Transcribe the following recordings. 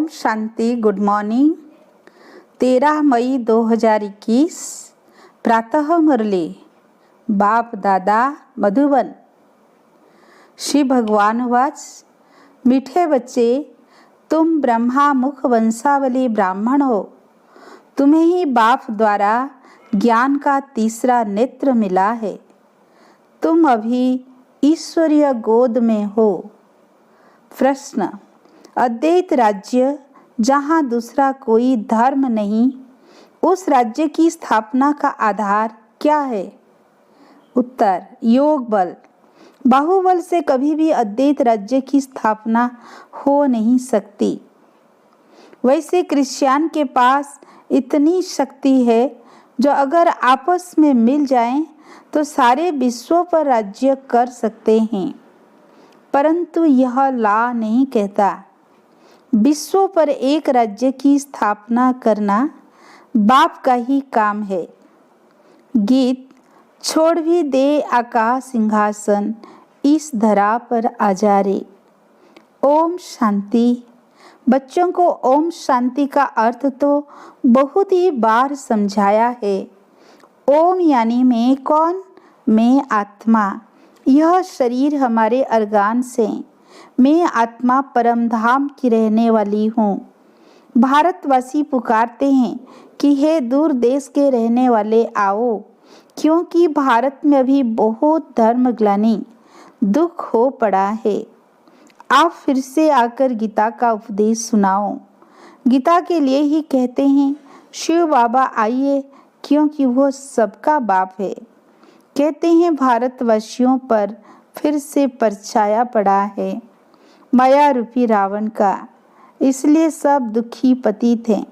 Om Shanti. Good morning. 13 मई 2021 प्रातः मुरली। बाप दादा मधुबन। श्री भगवान वाच, मीठे बच्चे, तुम ब्रह्मा मुख वंशावली ब्राह्मण हो। तुम्हें ही बाप द्वारा ज्ञान का तीसरा नेत्र मिला है। तुम अभी ईश्वरीय गोद में हो। प्रश्न, अद्वैत राज्य जहाँ दूसरा कोई धर्म नहीं, उस राज्य की स्थापना का आधार क्या है? उत्तर, योग बल। बाहुबल से कभी भी अद्वैत राज्य की स्थापना हो नहीं सकती। वैसे क्रिश्चियन के पास इतनी शक्ति है जो अगर आपस में मिल जाएं तो सारे विश्व पर राज्य कर सकते हैं, परंतु यह ला नहीं कहता। विश्व पर एक राज्य की स्थापना करना बाप का ही काम है। गीत, छोड़ भी दे आकाश सिंहासन, इस धरा पर आजा रे। ओम शांति। बच्चों को ओम शांति का अर्थ तो बहुत ही बार समझाया है। ओम यानी मैं कौन? मैं आत्मा। यह शरीर हमारे अर्गान से। मैं आत्मा परम धाम की रहने वाली हूँ। भारतवासी पुकारते हैं कि हे दूर देश के रहने वाले आओ, क्योंकि भारत में अभी बहुत धर्मग्लानि, दुख हो पड़ा है। आप फिर से आकर गीता का उपदेश सुनाओ। गीता के लिए ही कहते हैं शिव बाबा आइए, क्योंकि वो सबका बाप है। कहते हैं भारतवासियों पर फिर से परछाया पड़ा है माया रूपी रावण का, इसलिए सब दुखी पतित हैं।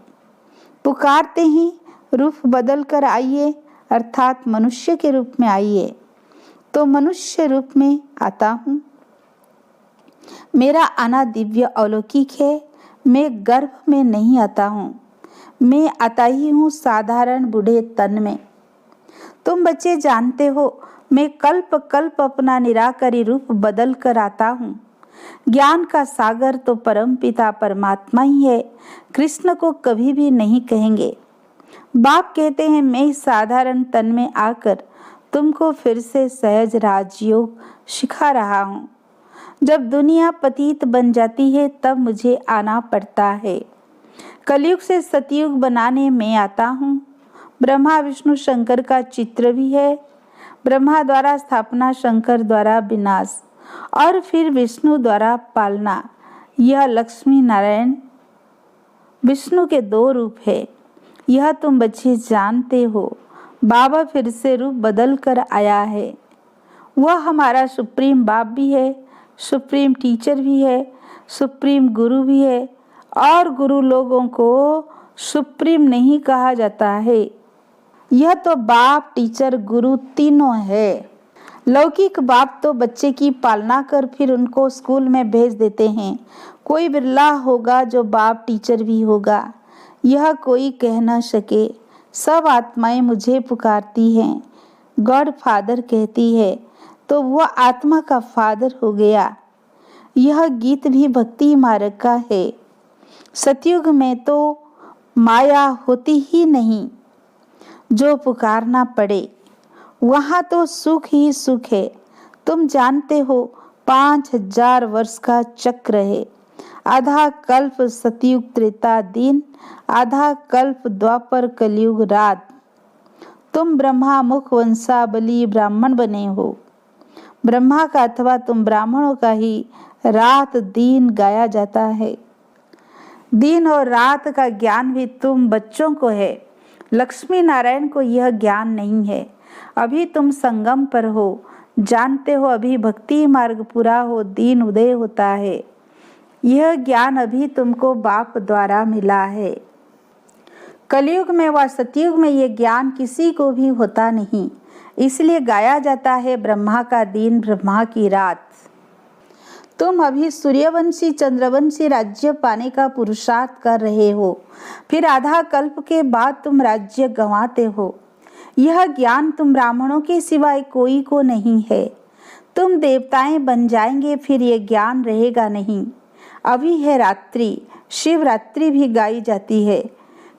पुकारते हैं रूप बदल कर आइए, अर्थात मनुष्य के रूप में आइए। तो मनुष्य रूप में आता हूँ। मेरा आना दिव्य अलौकिक है। मैं गर्भ में नहीं आता हूँ, मैं आता ही हूँ साधारण बूढ़े तन में। तुम बच्चे जानते हो मैं कल्प कल्प अपना निराकारी रूप बदल कर आता हूँ। ज्ञान का सागर तो परम पिता परमात्मा ही है, कृष्ण को कभी भी नहीं कहेंगे। बाप कहते हैं मैं साधारण तन में आकर तुमको फिर से सहज राजयोग सिखा रहा हूँ। जब दुनिया पतित बन जाती है तब मुझे आना पड़ता है। कलयुग से सतयुग बनाने में आता हूँ। ब्रह्मा विष्णु शंकर का चित्र भी है। ब्रह्मा द्वारा स्थापना, शंकर द्वारा विनाश और फिर विष्णु द्वारा पालना। यह लक्ष्मी नारायण विष्णु के दो रूप है। यह तुम बच्चे जानते हो। बाबा फिर से रूप बदल कर आया है। वह हमारा सुप्रीम बाप भी है, सुप्रीम टीचर भी है, सुप्रीम गुरु भी है। और गुरु लोगों को सुप्रीम नहीं कहा जाता है। यह तो बाप, टीचर, गुरु तीनों है। लौकिक बाप तो बच्चे की पालना कर फिर उनको स्कूल में भेज देते हैं। कोई बिरला होगा जो बाप टीचर भी होगा। यह कोई कह न सके। सब आत्माएं मुझे पुकारती हैं। गॉड फादर कहती है तो वह आत्मा का फादर हो गया। यह गीत भी भक्ति मार्ग का है। सतयुग में तो माया होती ही नहीं। जो पुकारना पड़े वहाँ तो सुख ही सुख है। तुम जानते हो 5000 वर्ष का चक्र है। आधा कल्प सतयुग त्रेता दिन, आधा कल्प द्वापर कलयुग रात। तुम ब्रह्मा मुख वंशावली ब्राह्मण बने हो। ब्रह्मा का अथवा तुम ब्राह्मणों का ही रात दिन गाया जाता है। दिन और रात का ज्ञान भी तुम बच्चों को है। लक्ष्मी नारायण को यह ज्ञान नहीं है। अभी तुम संगम पर हो। जानते हो अभी भक्ति मार्ग पूरा हो, दीन उदय होता है। यह ज्ञान अभी तुमको बाप द्वारा मिला है। कलयुग में व सतयुग में यह ज्ञान किसी को भी होता नहीं। इसलिए गाया जाता है ब्रह्मा का दिन, ब्रह्मा की रात। तुम अभी सूर्यवंशी चंद्रवंशी राज्य पाने का पुरुषार्थ कर रहे हो। फिर आधा कल्प के बाद तुम राज्य गंवाते हो। यह ज्ञान तुम ब्राह्मणों के सिवाय कोई को नहीं है। तुम देवताएं बन जाएंगे, फिर यह ज्ञान रहेगा नहीं। अभी है रात्रि, शिवरात्रि भी गाई जाती है।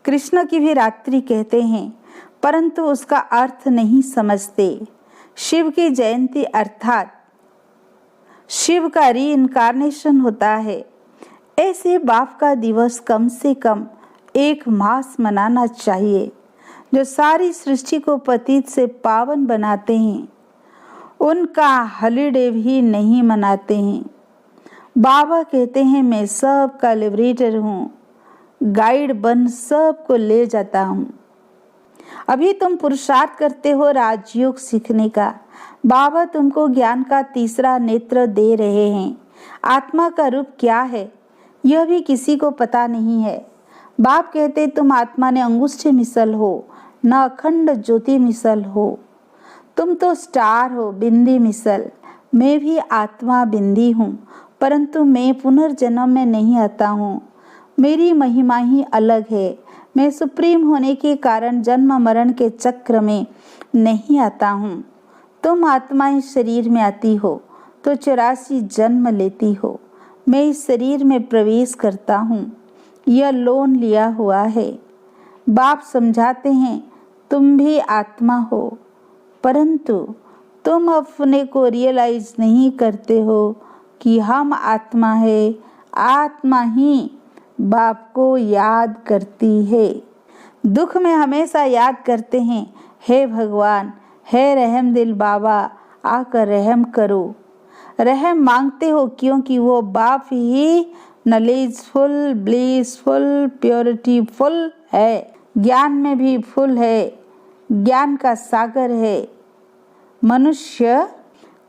कृष्ण की भी रात्रि कहते हैं, परंतु उसका अर्थ नहीं समझते। शिव की जयंती अर्थात शिव का रीइंकारनेशन होता है। ऐसे बाप का दिवस कम से कम 1 मास मनाना चाहिए। जो सारी सृष्टि को पतित से पावन बनाते हैं, उनका हॉलीडे भी नहीं मनाते हैं। बाबा कहते हैं, मैं सबका लिबरेटर हूँ, गाइड बन सबको ले जाता हूँ। अभी तुम पुरुषार्थ करते हो राजयोग सीखने का। बाबा तुमको ज्ञान का तीसरा नेत्र दे रहे हैं। आत्मा का रूप क्या है यह भी किसी को पता नहीं है। बाप कहते तुम आत्मा ने अंगुष्ठी मिसल हो, न अखंड ज्योति मिसल हो। तुम तो स्टार हो, बिंदी मिसल। मैं भी आत्मा बिंदी हूँ, परंतु मैं पुनर्जन्म में नहीं आता हूँ। मेरी महिमा ही अलग है। मैं सुप्रीम होने के कारण जन्म मरण के चक्र में नहीं आता हूँ। तुम आत्मा इस शरीर में आती हो तो 84 जन्म लेती हो। मैं इस शरीर में प्रवेश करता हूँ, यह लोन लिया हुआ है। बाप समझाते हैं तुम भी आत्मा हो, परंतु तुम अपने को रियलाइज नहीं करते हो कि हम आत्मा है। आत्मा ही बाप को याद करती है। दुख में हमेशा याद करते हैं, हे भगवान, हे रहम दिल बाबा, आकर रहम करो। रहम मांगते हो क्योंकि वो बाप ही नॉलेजफुल, ब्लिसफुल, प्योरिटीफुल है। ज्ञान में भी फुल है, ज्ञान का सागर है। मनुष्य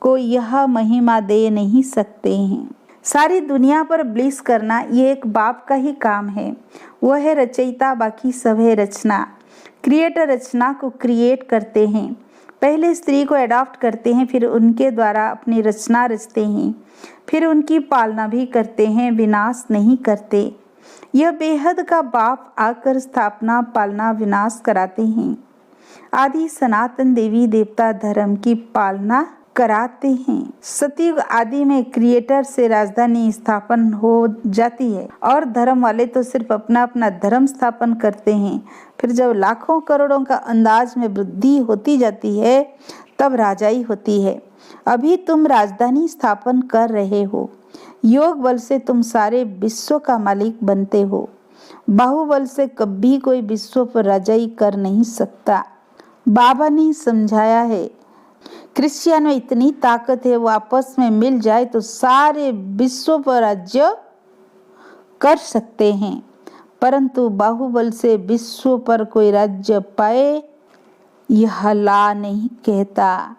को यह महिमा दे नहीं सकते हैं। सारी दुनिया पर ब्लिस करना ये एक बाप का ही काम है। वह है रचयिता, बाकी सब है रचना। क्रिएटर रचना को क्रिएट करते हैं। पहले स्त्री को अडॉप्ट करते हैं, फिर उनके द्वारा अपनी रचना रचते हैं, फिर उनकी पालना भी करते हैं, विनाश नहीं करते। यह बेहद का बाप आकर स्थापना, पालना, विनाश कराते हैं। आदि सनातन देवी देवता धर्म की पालना कराते हैं। सतयुग आदि में क्रिएटर से राजधानी स्थापन हो जाती है और धर्म वाले तो सिर्फ अपना अपना धर्म स्थापन करते हैं। फिर जब लाखों करोड़ों का अंदाज में वृद्धि होती जाती है तब राजाई होती है। अभी तुम राजधानी स्थापन कर रहे हो। योग बल से तुम सारे विश्व का मालिक बनते हो। बाहुबल से कभी कोई विश्व पर राजाई कर नहीं सकता। बाबा ने समझाया है, क्रिश्चियन में इतनी ताकत है, वो आपस में मिल जाए तो सारे विश्व पर राज्य कर सकते हैं, परंतु बाहुबल से विश्व पर कोई राज्य पाए यह ला नहीं कहता।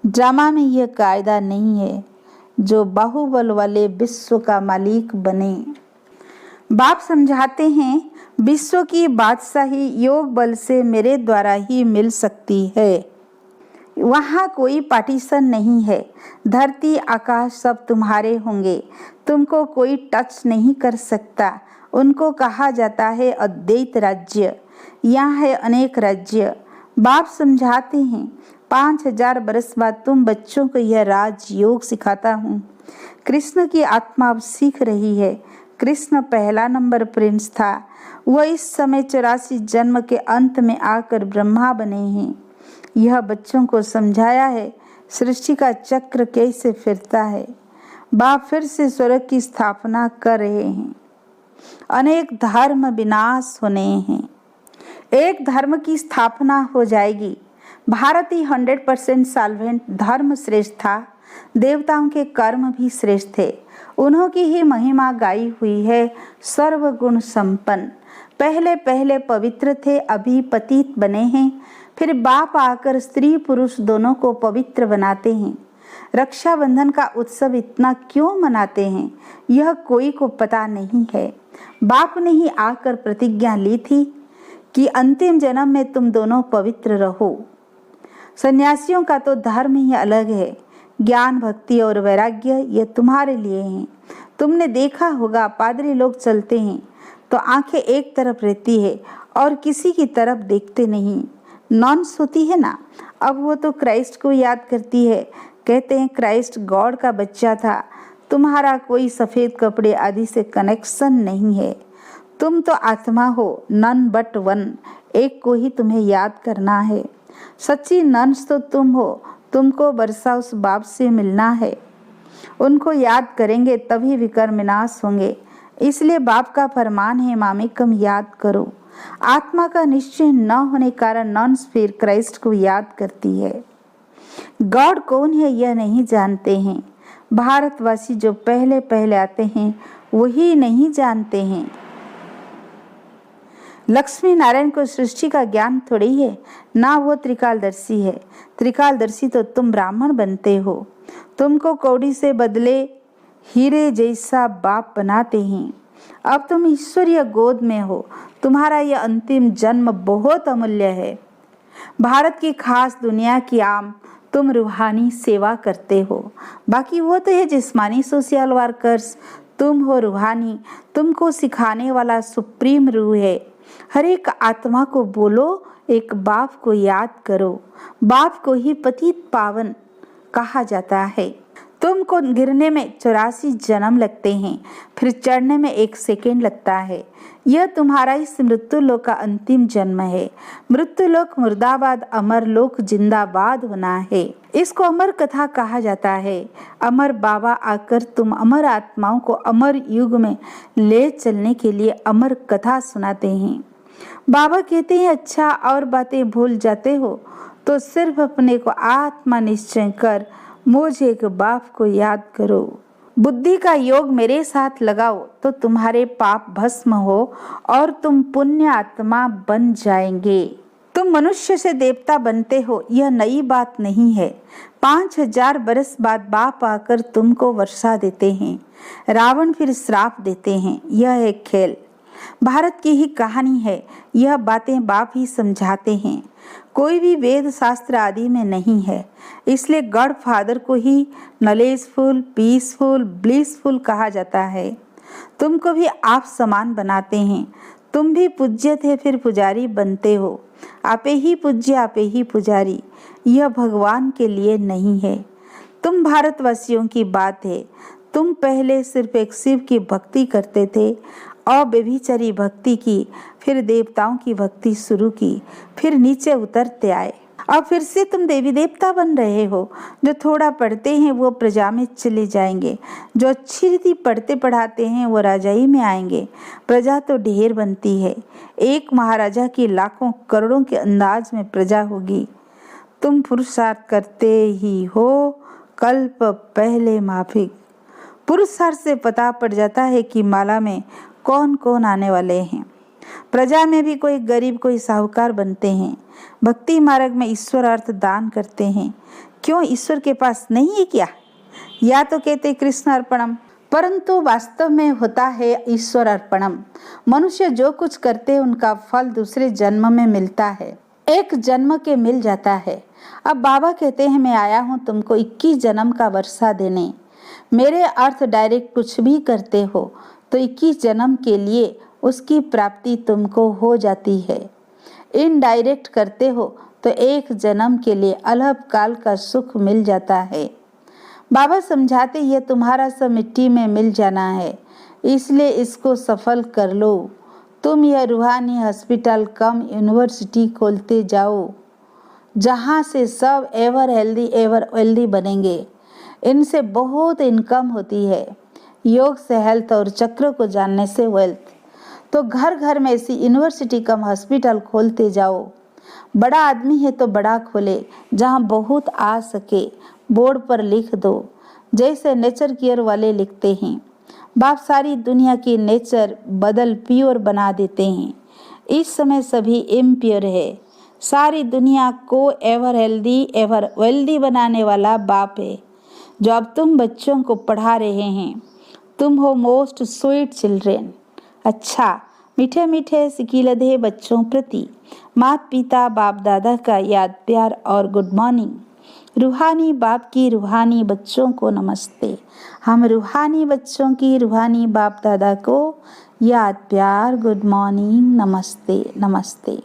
ड्रामा में यह कायदा नहीं है जो बाहुबल वाले विश्व का मालिक बने। बाप समझाते हैं विश्व की बादशाही योग बल से मेरे द्वारा ही मिल सकती है। वहाँ कोई पार्टीशन नहीं है। धरती आकाश सब तुम्हारे होंगे, तुमको कोई टच नहीं कर सकता। उनको कहा जाता है अद्वैत राज्य। यहाँ है अनेक राज्य। बाप समझाते हैं 5000 बरस बाद तुम बच्चों को यह राजयोग सिखाता हूँ। कृष्ण की आत्मा अब सीख रही है। कृष्ण पहला नंबर प्रिंस था। वह इस समय 84 जन्म के अंत में आकर ब्रह्मा बने हैं। यह बच्चों को समझाया है सृष्टि का चक्र कैसे फिरता है। बाप फिर से स्वर्ग की स्थापना कर रहे हैं। अनेक धर्म विनाश होने हैं, एक धर्म की स्थापना हो जाएगी। भारत ही 100% सॉल्वेंट धर्म श्रेष्ठ था। देवताओं के कर्म भी श्रेष्ठ थे। उन्हों की ही महिमा गाई हुई है, सर्वगुण संपन्न। पहले पहले पवित्र थे, अभी पतित बने हैं। फिर बाप आकर स्त्री पुरुष दोनों को पवित्र बनाते हैं। रक्षाबंधन का उत्सव इतना क्यों मनाते हैं यह कोई को पता नहीं है। बाप ने ही आकर प्रतिज्ञा ली थी कि अंतिम जन्म में तुम दोनों पवित्र रहो। सन्यासियों का तो धर्म ही अलग है। ज्ञान, भक्ति और वैराग्य ये तुम्हारे लिए हैं। तुमने देखा होगा पादरी लोग चलते हैं तो आंखें एक तरफ रहती है और किसी की तरफ देखते नहीं। नॉन्स होती है ना, अब वो तो क्राइस्ट को याद करती है। कहते हैं क्राइस्ट गॉड का बच्चा था तुम्हारा कोई सफेद कपड़े आदि से कनेक्शन नहीं है। तुम तो आत्मा हो, नन बट वन। एक को ही तुम्हें याद करना है। सच्ची नन्स तो तुम हो। तुमको वर्षा उस बाप से मिलना है। उनको याद करेंगे तभी विकर्म विनाश होंगे। इसलिए बाप का फरमान है, मामेकम याद करो। आत्मा का निश्चय न होने कारण नॉन्स फिर क्राइस्ट को याद करती है। गॉड कौन है यह नहीं जानते हैं। भारतवासी जो पहले पहले आते हैं वही नहीं जानते हैं। लक्ष्मी नारायण को सृष्टि का ज्ञान थोड़ी है, ना वो त्रिकालदर्शी है। त्रिकालदर्शी तो तुम ब्राह्मण बनते हो। तुमको कौड़ी से बदले हीरे जैसा बाप बनाते हैं। अब तुम ईश्वरीय गोद में हो। तुम्हारा यह अंतिम जन्म बहुत अमूल्य है। भारत की खास, दुनिया की आम, तुम रूहानी सेवा करते हो। बाकी वो तो है जिस्मानी सोशल वर्कर्स। तुम हो रूहानी। तुमको सिखाने वाला सुप्रीम रूह है। हर एक आत्मा को बोलो, एक बाप को याद करो। बाप को ही पतित पावन कहा जाता है। तुमको गिरने में 84 जन्म लगते हैं, फिर चढ़ने में 1 सेकेंड लगता है। यह तुम्हारा इस मृत्यु लोक का अंतिम जन्म है। मृत्यु लोक मुर्दाबाद, अमर लोक जिंदाबाद होना है। इसको अमर कथा कहा जाता है। अमर बाबा आकर तुम अमर आत्माओं को अमर युग में ले चलने के लिए अमर कथा सुनाते हैं। बाबा कहते हैं, अच्छा और बातें भूल जाते हो तो सिर्फ अपने को आत्मा निश्चय कर मुझे एक बाप को याद करो। बुद्धि का योग मेरे साथ लगाओ तो तुम्हारे पाप भस्म हो और तुम पुण्य आत्मा बन जाएंगे। तुम मनुष्य से देवता बनते हो, यह नई बात नहीं है। 5000 बरस बाद बाप आकर तुमको वर्षा देते हैं। रावण फिर श्राप देते हैं। यह एक खेल, भारत की ही कहानी है। यह बातें बाप ही समझाते हैं। कोई भी वेद शास्त्र आदि में नहीं है। इसलिए गॉड फादर को ही नॉलेजफुल, पीसफुल, ब्लिसफुल कहा जाता है। तुमको भी आप समान बनाते हैं। तुम भी पूज्य थे, फिर पुजारी बनते हो। आपे ही पूज्य, आपे ही पुजारी। यह भगवान के लिए नहीं है। तुम भारतवासियों की बात है। तुम पहले सिर्फ एक शिव की भक्ति करते थे और बेभिचारी भक्ति की, फिर देवताओं की भक्ति शुरू की, फिर नीचे उतरते आए और फिर से तुम देवी देवता बन रहे हो। जो थोड़ा पढ़ते हैं वो प्रजा में चले जाएंगे। जो अच्छी रीति पढ़ते पढ़ाते हैं वो राजाई में आएंगे। प्रजा तो ढेर बनती है। एक महाराजा की लाखों करोड़ों के अंदाज में प्रजा होगी। तुम पुरुषार्थ करते ही हो। कल्प पहले माफिक। पुरुषार्थ से पता पड़ जाता है कि माला में कौन कौन आने वाले हैं। प्रजा में भी कोई गरीब, कोई साहूकार बनते हैं। भक्ति मार्ग में ईश्वर अर्थ दान करते हैं। क्यों, ईश्वर के पास नहीं है क्या? या तो कहते कृष्ण अर्पणम, परंतु वास्तव में होता है ईश्वर अर्पणम। मनुष्य जो कुछ करते हैं उनका फल दूसरे जन्म में मिलता है। एक जन्म के मिल जाता है। अब बाबा कहते हैं, मैं आया हूँ तुमको 21 जन्म का वर्षा देने। मेरे अर्थ डायरेक्ट कुछ भी करते हो तो 21 जन्म के लिए उसकी प्राप्ति तुमको हो जाती है। इनडायरेक्ट करते हो तो 1 जन्म के लिए अलग काल का सुख मिल जाता है। बाबा समझाते, ये तुम्हारा सब मिट्टी में मिल जाना है, इसलिए इसको सफल कर लो। तुम यह रूहानी हॉस्पिटल कम यूनिवर्सिटी खोलते जाओ, जहाँ से सब एवर हेल्दी बनेंगे। इनसे बहुत इनकम होती है। योग से हेल्थ और चक्र को जानने से वेल्थ। तो घर घर में ऐसी यूनिवर्सिटी कम हॉस्पिटल खोलते जाओ। बड़ा आदमी है तो बड़ा खोले, जहाँ बहुत आ सके। बोर्ड पर लिख दो, जैसे नेचर केयर वाले लिखते हैं। बाप सारी दुनिया की नेचर बदल प्योर बना देते हैं। इस समय सभी इम्प्योर है। सारी दुनिया को एवर हेल्दी, एवर वेल्दी बनाने वाला बाप है, जो अब तुम बच्चों को पढ़ा रहे हैं। तुम हो मोस्ट स्वीट चिल्ड्रेन। अच्छा, मीठे मीठे सिकीलधे बच्चों प्रति माता पिता बाप दादा का याद, प्यार और गुड मॉर्निंग। रूहानी बाप की रूहानी बच्चों को नमस्ते। हम रूहानी बच्चों की रूहानी बाप दादा को याद, प्यार, गुड मॉर्निंग, नमस्ते नमस्ते।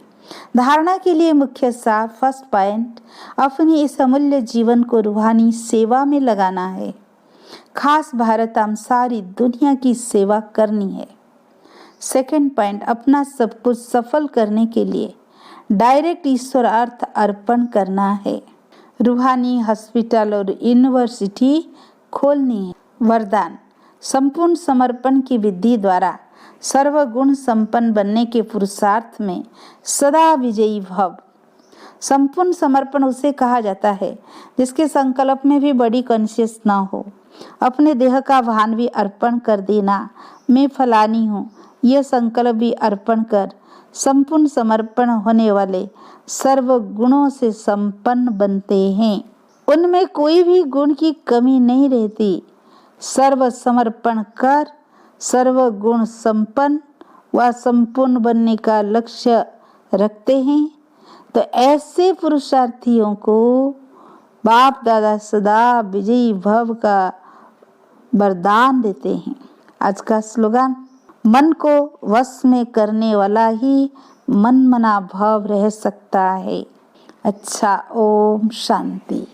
धारणा के लिए मुख्य सार, फर्स्ट पॉइंट, अपनी इस अमूल्य जीवन को रूहानी सेवा में लगाना है। खास भारत हम सारी दुनिया की सेवा करनी है। सेकंड पॉइंट, अपना सब कुछ सफल करने के लिए डायरेक्ट ईश्वर अर्थ अर्पण करना है। रूहानी हॉस्पिटल और यूनिवर्सिटी खोलनी है। वरदान, संपूर्ण समर्पण की विधि द्वारा सर्वगुण संपन्न बनने के पुरुषार्थ में सदा विजयी भव। संपूर्ण समर्पण उसे कहा जाता है जिसके संकल्प में भी बड़ी कॉन्शियस ना हो। अपने देह का भान भी अर्पण कर देना, मैं फलानी हूँ, यह संकल्प भी अर्पण कर संपूर्ण समर्पण होने वाले सर्व गुणों से संपन्न बनते हैं। उनमें कोई भी गुण की कमी नहीं रहती। सर्व समर्पण कर सर्व गुण संपन्न व संपूर्ण बनने का लक्ष्य रखते हैं तो ऐसे पुरुषार्थियों को बाप दादा सदा विजयी भव का वरदान देते हैं। आज का स्लोगन, मन को वश में करने वाला ही मन मना भाव रह सकता है। अच्छा, ओम शांति।